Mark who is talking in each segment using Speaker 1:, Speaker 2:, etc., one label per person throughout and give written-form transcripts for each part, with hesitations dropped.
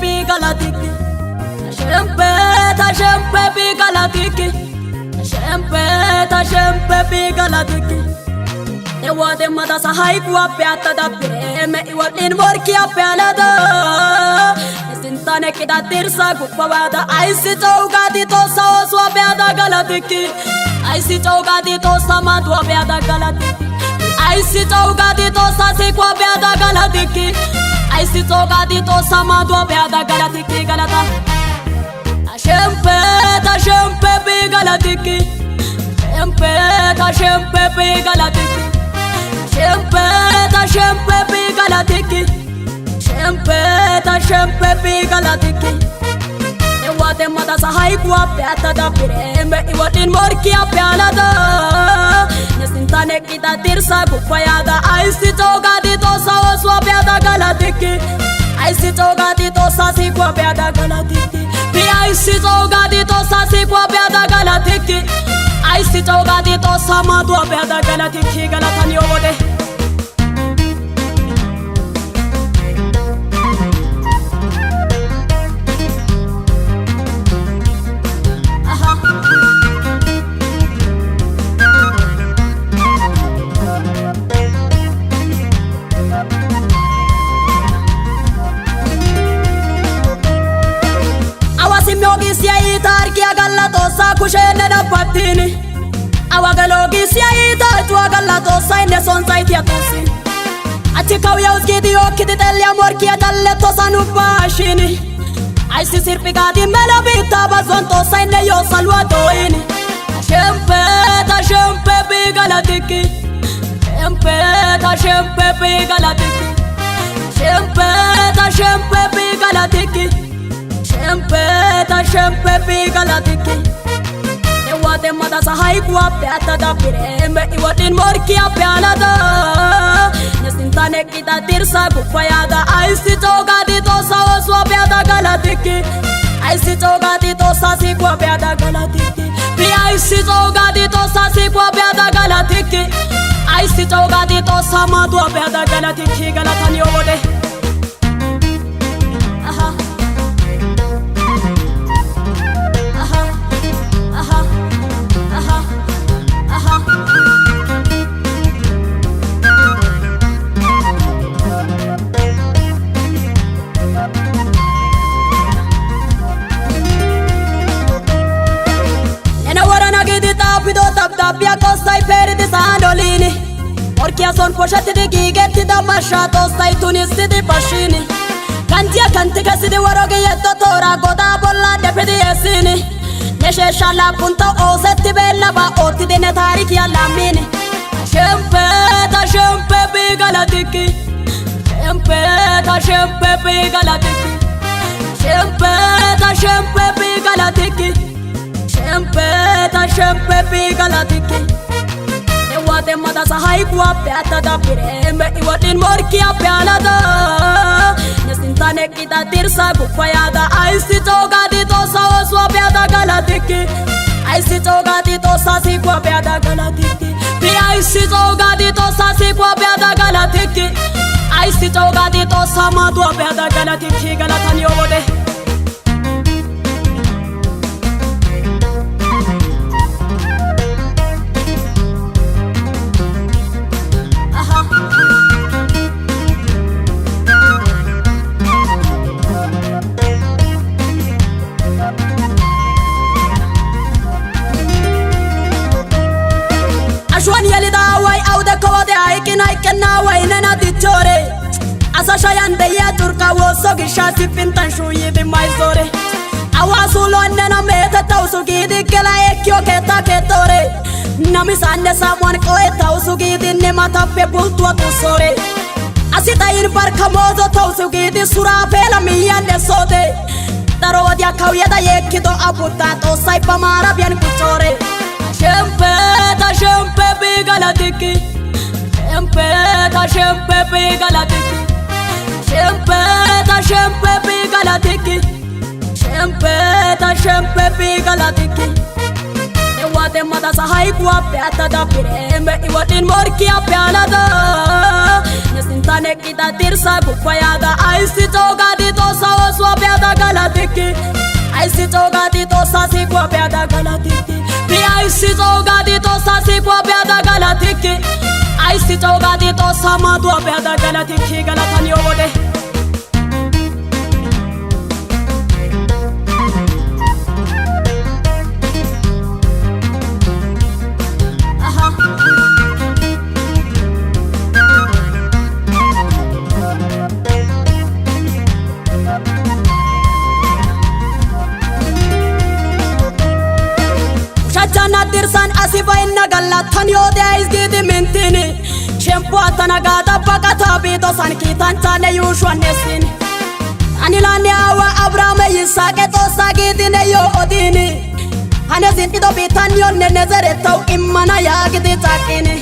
Speaker 1: bigalatiki Shempe bigalatiki Shempe bigalatiki Ewade mata sahaiku ape atadapire me iwadin morki ape alada Sintane kita tirsa gupawada aisi chowgadi to saos ape ada galatiki Aisi chowgadi to samadu ape ada galatiki Aisi chowgadi to sasiku ape ada galatiki Aisi chowgadi to samadu ape ada galatiki galata Shempe bigalatiki Shempe bigalatiki Shempe bigalatiki Shempe bigalatiki Ewade mata sahaiku ape atadapire me iwadin morki ape alada Nesintane kita tirsa gupayada Aisi chowgadi to saos ape ada galatiki Aisi chowgadi to sasiku ape ada galatiki Aisi chowgadi to sasiku ape ada galatiki Aisi chowgadi to samadu ape ada galatiki galatani obode Tosa kushene da patini Awagalogi siaita tu agalla tosa ine sonsa itia tosi Atika uya usgidi okidi teli amor kia dalle tosa nubashini Aisi sirpigadi mela vita bazon tosa ine yo salwa doini Shempe bigalatiki Shempe bigalatiki Shempe bigalatiki Shempe bigalatiki Ewade mata sahaiku ape atadapire me iwadin morki ape alada Nesintane kita tirsa gupayada Aisi chowgadi to saos ape ada galatiki Aisi chowgadi to sasiku ape ada galatiki Aisi chowgadi to sasiku ape ada galatiki Aisi chowgadi to samadu ape ada galatiki galatani obode Tapia costa I perdi sandolini Orchia son pochati di ghigetti da masciato Stai tunisti di pascini Canti che si di waroghi e dottora Goda bolla de pedi essini Nesce scialla punta o setti bella va o ti dene tarichi alla mini Shempe bigalatiki Shempe bigalatiki Shempe bigalatiki Shempe bigalatiki Ewade mata sahaiku ape atadapire me iwadin morki ape alada Nesintane kita tirsa gupayada Aisi chowgadi to saos ape ada galatiki Aisi chowgadi to sasiku ape ada galatiki Aisi chowgadi to sasiku ape ada galatiki Aisi chowgadi to samadu ape ada galatiki galatani obode Aikenna wainena ditore Asa shayande ya turka woso gishasi fintan shuyi di maizore Awasulo nena mete tausugi di kela ekyo keta ketore Nami sande samuan koe tausugi di nemata pe bultua tusore Asita in barka mozo tausugi di sura pela miyande sode Taro dia kawyeda yekido abuta to saipa mara bien kuchore Shempe bigalatiki Shempe bigalatiki Shempe bigalatiki Shempe bigalatiki wate mata sahai kwa peata da pireme iwatin morki apialada nesintane kita tirsa kupayada aisi toga di tosa oswa peada galatiki aisi toga di tosa si kwa peada galatiki pi aisi toga di tosa si kwa peada galatiki aisi toga di tosa madu peada galatiki galatani obode Dirsan asifa inna galatan yode izgidi mintini Shempo atana gata pakata bito san kitan tane yushwa nesin Anilani awa Abraham Yisake to sagiti ne yo odini Hanezin ito bitan yon ne nezereta imana yagiti takini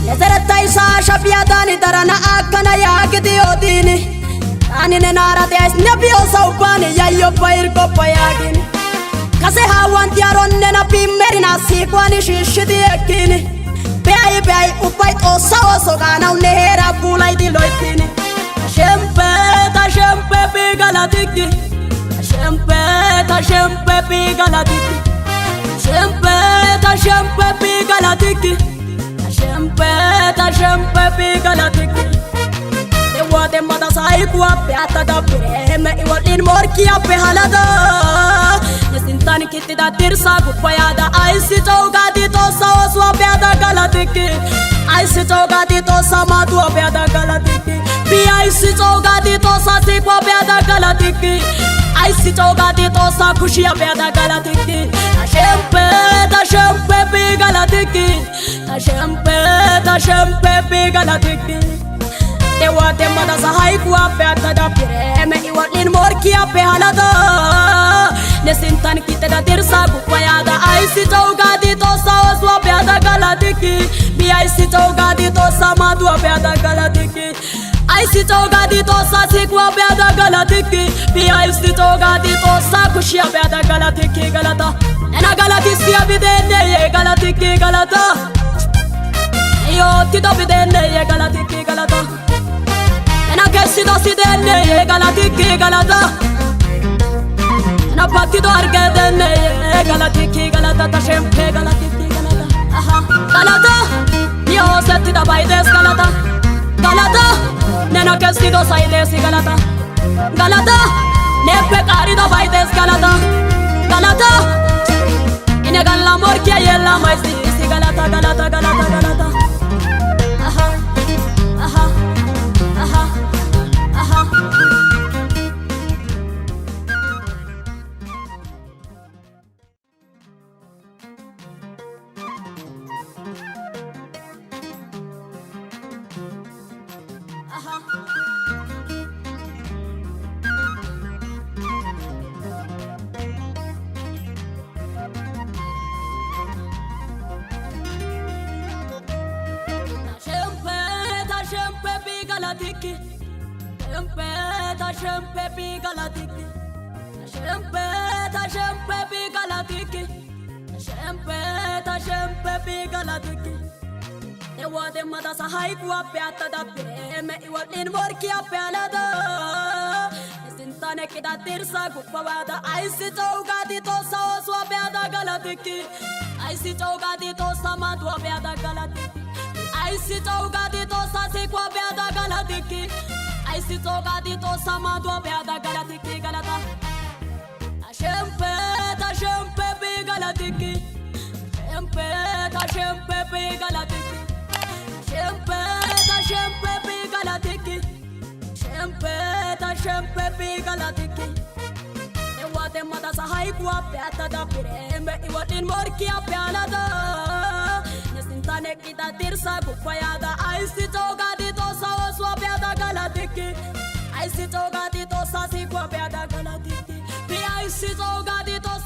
Speaker 1: Nezereta isa shabiadani darana akana yagiti odini Anine narate es nebio saupani yayo pair kopa yagini Kase hawan tiaron nena pimerina sikwani shishiti ekini Bei upai tosa oso gana unehera bulai di loitini Shempe bigalatiki Shempe bigalatiki Shempe bigalatiki Shempe bigalatiki Wate mata sai kwa peata da pireme iwatin morki ape halada Nesintani kiti da tirsa kupayada aisi toga di tosa oswa peada galatiki aisi toga di tosa madu peada galatiki pi aisi toga di tosa si kwa peada galatiki aisi toga di tosa kushia peada galatiki Shempe bigalatiki Shempe bigalatiki Te wate mata sahai kwa peata da pireme iwatin morki ape halada Nesintan kite da tirsa kupayada aisi toga di tosa oswa peada galatiki bi aisi toga di tosa madu peada galatiki aisi toga di tosa sikwa peada galatiki bi aisi toga di tosa kushia peada galatiki galata ena galatisi abidene ye galatiki galata yo tito bidene ye galatiki galata ena kesido sidene ye galatiki galata Na partido argedene galatiki galata ta shempe galatiki galata aha galata yo setti da baides galata nena kesido saides galata ne pecari da baides galata ine galla morchia yella mais si galata aha Shempe bigalatiki Shempe bigalatiki Shempe bigalatiki Te wate mata sahai kwa peata da pireme iwatin morki apialada Nesintane kita tirsa kupawada aisi toga di tosa oswa peada galatiki aisi toga di tosa madu peada galatiki aisi toga di tosa sikwa peada galatiki aisi toga di tosa madu peada galatiki galata Shempe bigalatiki Shempe bigalatiki Shempe bigalatiki Shempe bigalatiki Wate mata sahai kwa peata da pireme iwatin morki apialada Nesintane kita tirsa kupayada aisi toga di tosa oswa peada galatiki aisi toga di tosa si kwa peada galatiki pi aisi toga di tosa